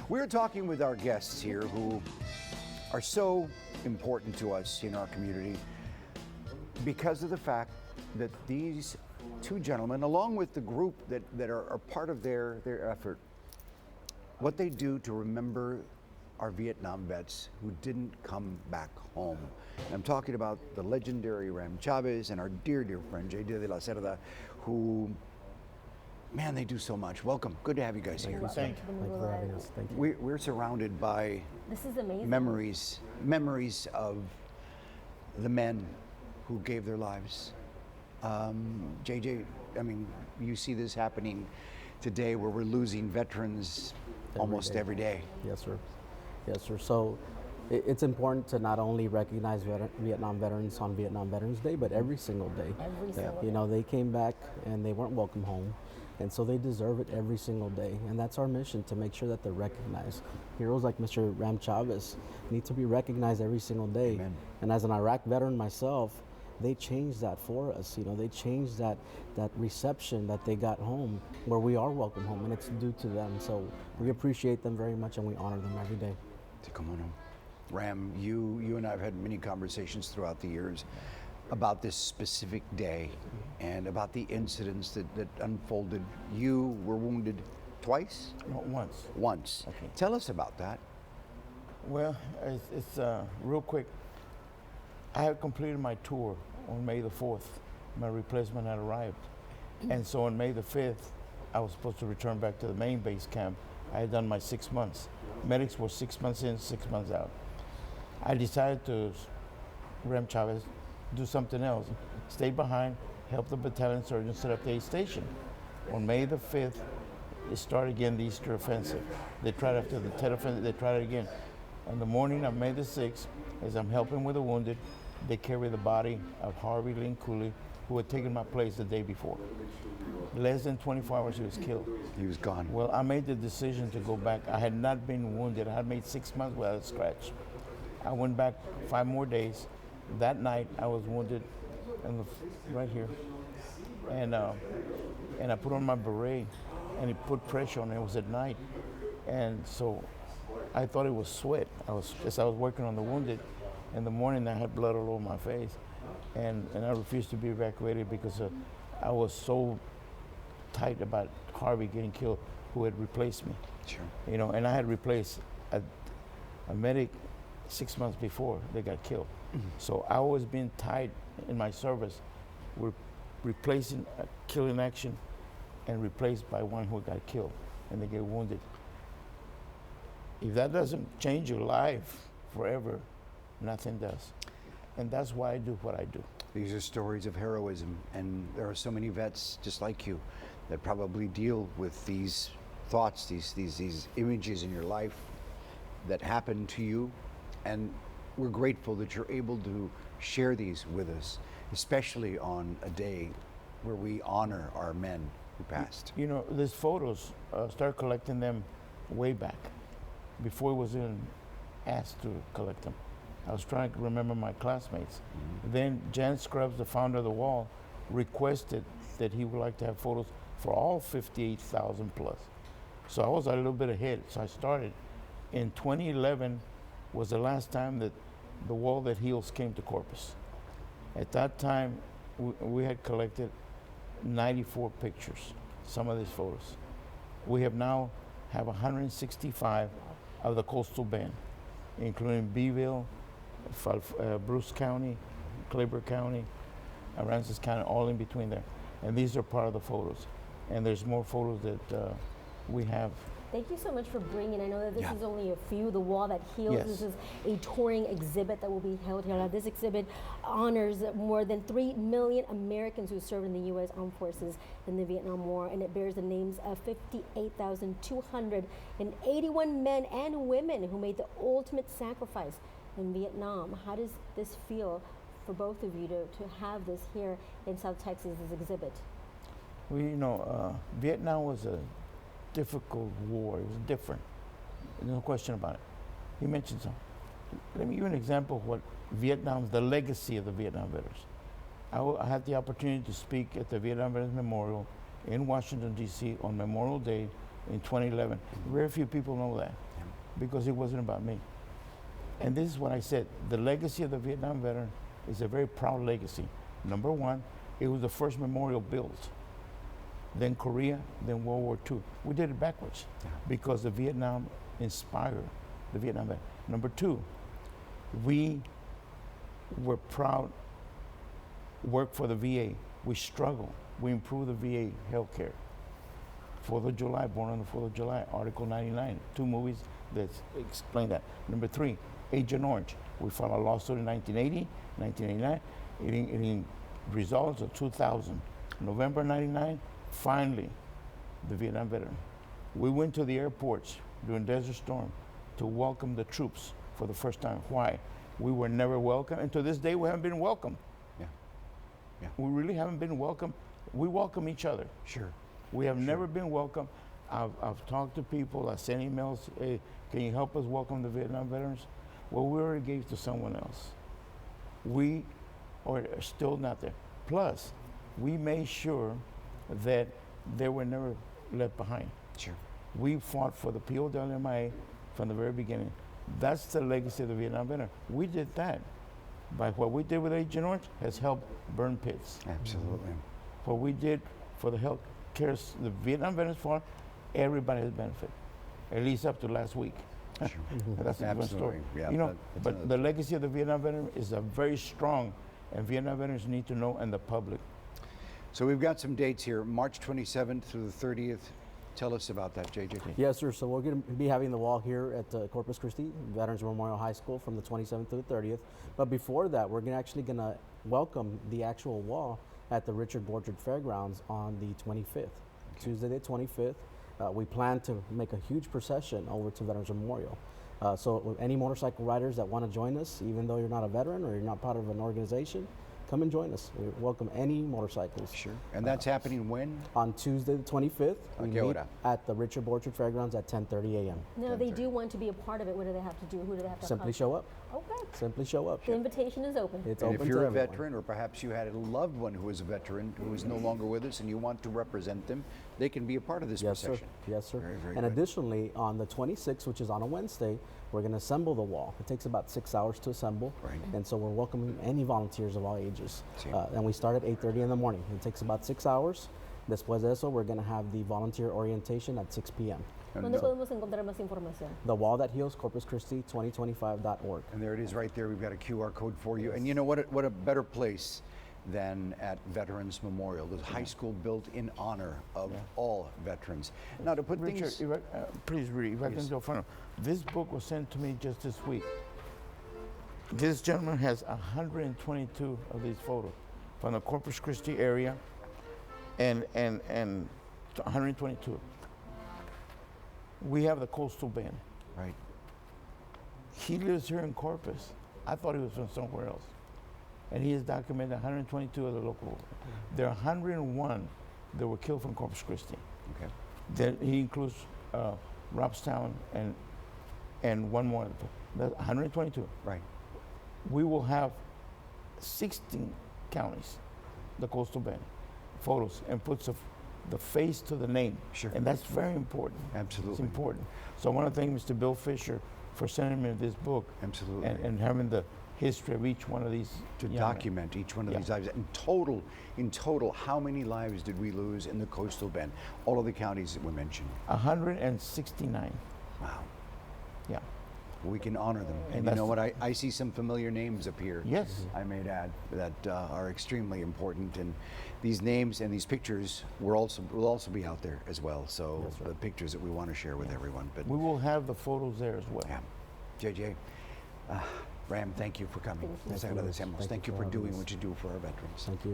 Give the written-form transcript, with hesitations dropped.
We're talking with our guests here who are so important to us in our community because of the fact that these two gentlemen, along with the group that are part of their effort, what they do to remember our Vietnam vets who didn't come back home. And I'm talking about the legendary Ram Chavez and our dear friend J.J. de la Cerda, who, man, they do so much. Welcome. Good to have you guys here. Thank you for having us. Thank you. We're surrounded by This is amazing. memories of the men who gave their lives. JJ, I mean, you see this happening today where we're losing veterans almost every day. Yes, sir. Yes, sir. So it's important to not only recognize Vietnam veterans on Vietnam Veterans Day, but every single day. Every single day. You know, they came back and they weren't welcome home. And so they deserve it every single day. And that's our mission, to make sure that they're recognized. Heroes like Mr. Ram Chavez need to be recognized every single day. Amen. And as an Iraq veteran myself, they changed that for us. You know, they changed that reception that they got home, where we are welcome home, and it's due to them. So we appreciate them very much, and we honor them every day. To come on home. Ram, you and I have had many conversations throughout the years about this specific day and about the incidents that unfolded. You were wounded twice? No, once. Once. Okay. Tell us about that. Well, it's real quick. I had completed my tour on May the 4th. My replacement had arrived. And so on May the 5th, I was supposed to return back to the main base camp. I had done my 6 months. Medics were 6 months in, 6 months out. I decided to, Ram Chavez, do something else. Stayed behind, helped the battalion surgeon set up the aid station. On May the 5th, it started again the Easter offensive. They tried after the Tet offensive, they tried it again. On the morning of May the 6th, as I'm helping with the wounded, they carry the body of Harvey Lynn Cooley, who had taken my place the day before. Less than 24 hours, he was killed. He was gone. Well, I made the decision to go back. I had not been wounded. I had made 6 months without a scratch. I went back 5 more days. That night, I was wounded right here. And I put on my beret, and it put pressure on it. It was at night. And so I thought it was sweat. As I was working on the wounded, in the morning I had blood all over my face. And I refused to be evacuated because I was so tight about Harvey getting killed, who had replaced me. Sure. You know, and I had replaced a medic 6 months before they got killed. Mm-hmm. So I was being tied in my service. We're replacing a killing action and replaced by one who got killed and they get wounded. If that doesn't change your life forever, nothing does. And that's why I do what I do. These are stories of heroism, and there are so many vets just like you that probably deal with these thoughts, these images in your life that happen to you, and we're grateful that you're able to share these with us, especially on a day where we honor our men who passed. You know, these photos, start collecting them way back, before I was even asked to collect them. I was trying to remember my classmates. Mm-hmm. Then Jan Scrubs, the founder of the Wall, requested that he would like to have photos for all 58,000 plus. So I was a little bit ahead, so I started. In 2011 was the last time that the Wall That Heals came to Corpus. At that time, we had collected 94 pictures, some of these photos. We have now have 165 of the coastal band, including Beeville, Bruce County, Claiborne County, Aransas County, all in between there. And these are part of the photos. And there's more photos that we have. Thank you so much for bringing. I know that this is only a few. The Wall That Heals. Yes. This is a touring exhibit that will be held here. Now, this exhibit honors more than 3 million Americans who served in the U.S. Armed Forces in the Vietnam War, and it bears the names of 58,281 men and women who made the ultimate sacrifice in Vietnam. How does this feel for both of you to have this here in South Texas, this exhibit? Well, you know, Vietnam was a difficult war. It was different. There's no question about it. You mentioned something. Let me give you an example of what Vietnam's, the legacy of the Vietnam veterans. I had the opportunity to speak at the Vietnam Veterans Memorial in Washington, D.C. on Memorial Day in 2011. Very few people know that. because it wasn't about me. And this is what I said. The legacy of the Vietnam veteran is a very proud legacy. Number one, it was the first memorial built. Then Korea, then World War II. We did it backwards because the Vietnam inspired the Vietnam veteran. Number two, we were proud, work for the VA. We struggled. We improved the VA healthcare. 4th of July, Born on the 4th of July, Article 99, 2 movies that explain that. Number 3, Agent Orange. We filed a lawsuit in 1980, 1989. It results of 2000. November 99, finally, the Vietnam veteran. We went to the airports during Desert Storm to welcome the troops for the first time. Why? We were never welcome, and to this day we haven't been welcomed. Yeah. Yeah. We really haven't been welcomed. We welcome each other. Sure. We have never been welcome. I've talked to people, I sent emails, hey, can you help us welcome the Vietnam veterans? Well, we already gave to someone else. We are still not there. Plus, we made sure that they were never left behind. Sure. We fought for the POWMIA from the very beginning. That's the legacy of the Vietnam veteran. We did that. By what we did with Agent Orange has helped burn pits. Absolutely. What we did for the health care, the Vietnam Veterans Fund, everybody has benefited, at least up to last week. Sure. That's a different story. Absolutely. Yeah, you know, that's but another- the legacy of the Vietnam veteran is a very strong, and Vietnam veterans need to know, and the public. So we've got some dates here, March 27th through the 30th. Tell us about that, JJ. Yes, sir. So we're going to be having the wall here at Corpus Christi Veterans Memorial High School from the 27th to the 30th. But before that, we're actually going to welcome the actual wall at the Richard Borchard Fairgrounds on the 25th, Tuesday the 25th. We plan to make a huge procession over to Veterans Memorial. So any motorcycle riders that want to join us, even though you're not a veteran or you're not part of an organization, come and join us. We welcome any motorcycles. Sure. And that's happening when? On Tuesday the 25th, we ¿A qué meet hora? at the Richard Borchard Fairgrounds at 10:30 a.m. Now, they do want to be a part of it. What do they have to do? Who do they have to Simply contact? show up. Okay. Simply show up. The invitation is open. It's And open if you're to a everyone. veteran, or perhaps you had a loved one who is a veteran who is no longer with us and you want to represent them, they can be a part of this Yes, sir. procession. Yes, sir. Very, very and good. additionally, on the 26th, which is on a Wednesday, we're going to assemble the wall. It takes about 6 hours to assemble. Right. And so we're welcoming any volunteers of all ages. Sí. And we start at 8:30 in the morning. It takes about 6 hours. Después de eso, we're going to have the volunteer orientation at 6 p.m. ¿Dónde podemos encontrar más información? The Wall That Heals, Corpus Christi, 2025.org. And there it is right there. We've got a QR code for you. And you know what a better place than at Veterans Memorial. The high school built in honor of all veterans. Now to put Richard, things... please read. If I Yes. can go front. This book was sent to me just this week. This gentleman has 122 of these photos from the Corpus Christi area, and 122. We have the coastal band. Right. He lives here in Corpus. I thought he was from somewhere else. And he has documented 122 of the local. There are 101 that were killed from Corpus Christi. Okay. That he includes Robstown and one more. That's 122. Right. We will have 16 counties, the coastal band, photos, and puts the face to the name. Sure. And that's very important. Absolutely. It's important. So I want to thank Mr. Bill Fisher for sending me this book. Absolutely. And having the history of each one of these To young men. document each one of Yeah. these lives. In total, how many lives did we lose in the coastal bend? All of the counties that were mentioned. 169. Wow. Yeah. We can honor them. And you that's- know what? I see some familiar names appear. Yes. I may add that are extremely important. And these names and these pictures will also be out there as well. So Yes, sir. the pictures that we want to share with everyone. But We will have the photos there as well. yeah, JJ, Ram, thank you for coming. Thank you. Les Thank you. agradecemos. Thank Thank you you for for having doing us. what you do for our veterans. Thank you.